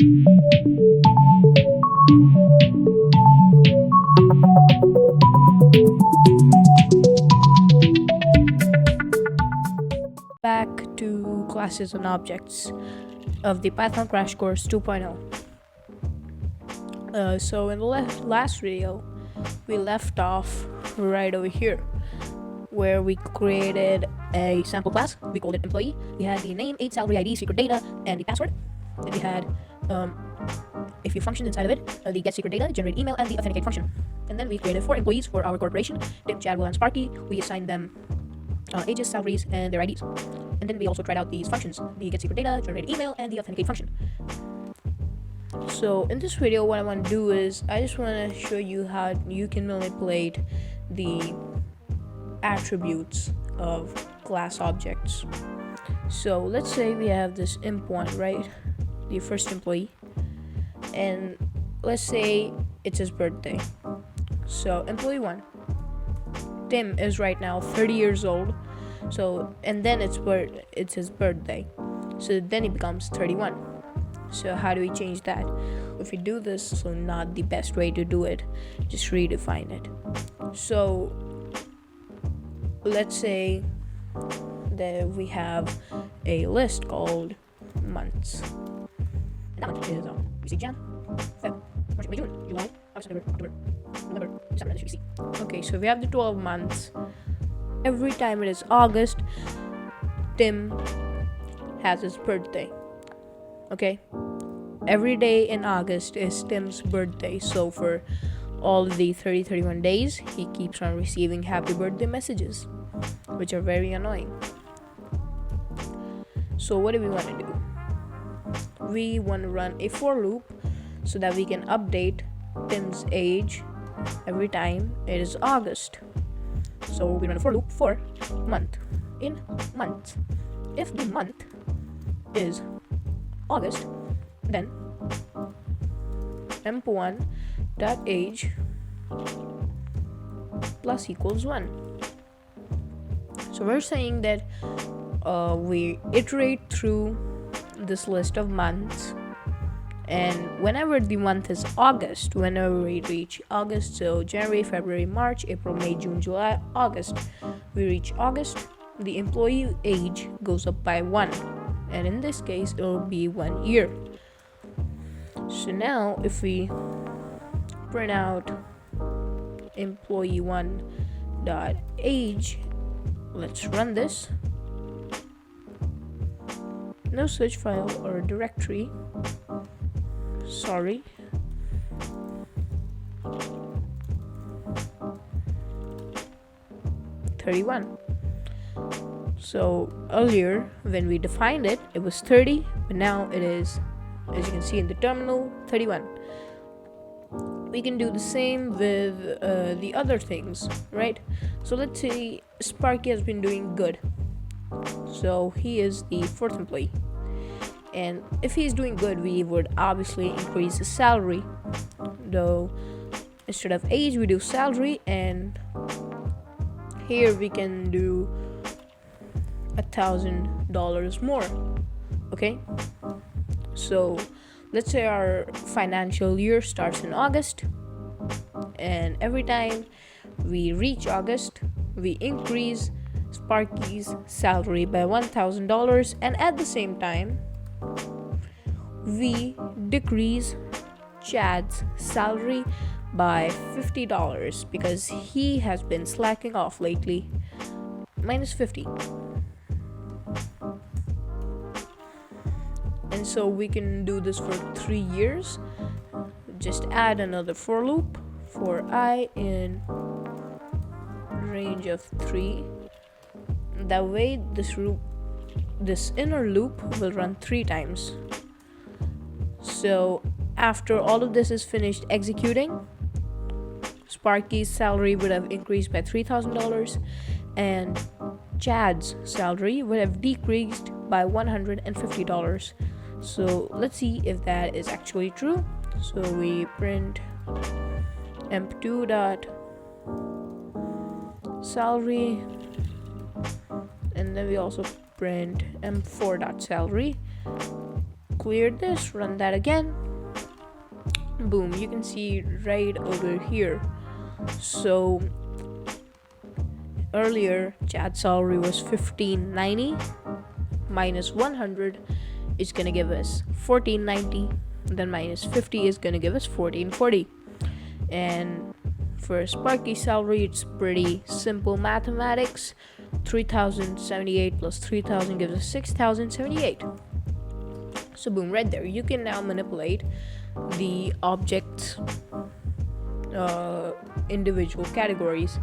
Back to classes and objects of the Python Crash Course 2.0. So in the last video, we left off right over here, where we created a sample class. We called it employee. We had the name, age, salary, ID, secret data, and the password. Then we had a few functions inside of it: the get secret data, generate email, and the authenticate function. And then we created 4 employees for our corporation: Tim, Chadwell, and Sparky. We assigned them ages, salaries, and their IDs. And then we also tried out these functions: the get secret data, generate email, and the authenticate function. So in this video, what I want to do is I just want to show you how you can manipulate the attributes of class objects. So let's say we have this imp1, right? The first employee. And let's say it's his birthday. So employee 1, Tim, is right now 30 years old. So, and then it's his birthday. So then he becomes 31. So how do we change that? If we do this, so not the best way to do it, just redefine it. So let's say that we have a list called months. And that month is we see Jan, Feb, March, May, June, July, August, September, October, November, December, as you see. Okay, so we have the 12 months. Every time it is August, Tim has his birthday. Okay, every day in August is Tim's birthday. So for all the 31 days, he keeps on receiving happy birthday messages, which are very annoying. So what do we want to do? We want to run a for loop so that we can update Tim's age every time it is August. So we run a for loop for month. In month, if the month is August, then emp1 dot age plus equals 1. So we're saying that we iterate through this list of months, and whenever the month is August, whenever we reach August, so January, February, March, April, May, June, July, August, we reach August, the employee age goes up by 1. And in this case, it will be 1 year. So now if we print out employee1 dot age, let's run this. No such file or directory. Sorry. $31. So earlier when we defined it, it was 30, but now it is, as you can see in the terminal, 31. We can do the same with the other things, right? So let's say Sparky has been doing good. So he is the 4th employee. And if he's doing good, we would obviously increase his salary. Though instead of age, we do salary, and here we can do $1,000 more. Okay, so let's say our financial year starts in August, and every time we reach August, we increase Sparky's salary by $1,000, and at the same time we decrease Chad's salary by $50 because he has been slacking off lately. Minus 50. And so we can do this for 3 years. Just add another for loop for I in range of 3. That way this inner loop will run 3 times. So after all of this is finished executing, Sparky's salary would have increased by $3,000 and Chad's salary would have decreased by $150. So let's see if that is actually true. So we print emp2 dot salary, and then we also print emp4 dot salary. clear this, run that again. Boom, you can see right over here. So earlier Chad's salary was $15.90 minus 100 is gonna give us $14.90, then minus 50 is gonna give us $14.40. And for Sparky's salary, it's pretty simple mathematics. 3,078 plus 3,000 gives us 6,078. So boom, right there you can now manipulate the object individual categories.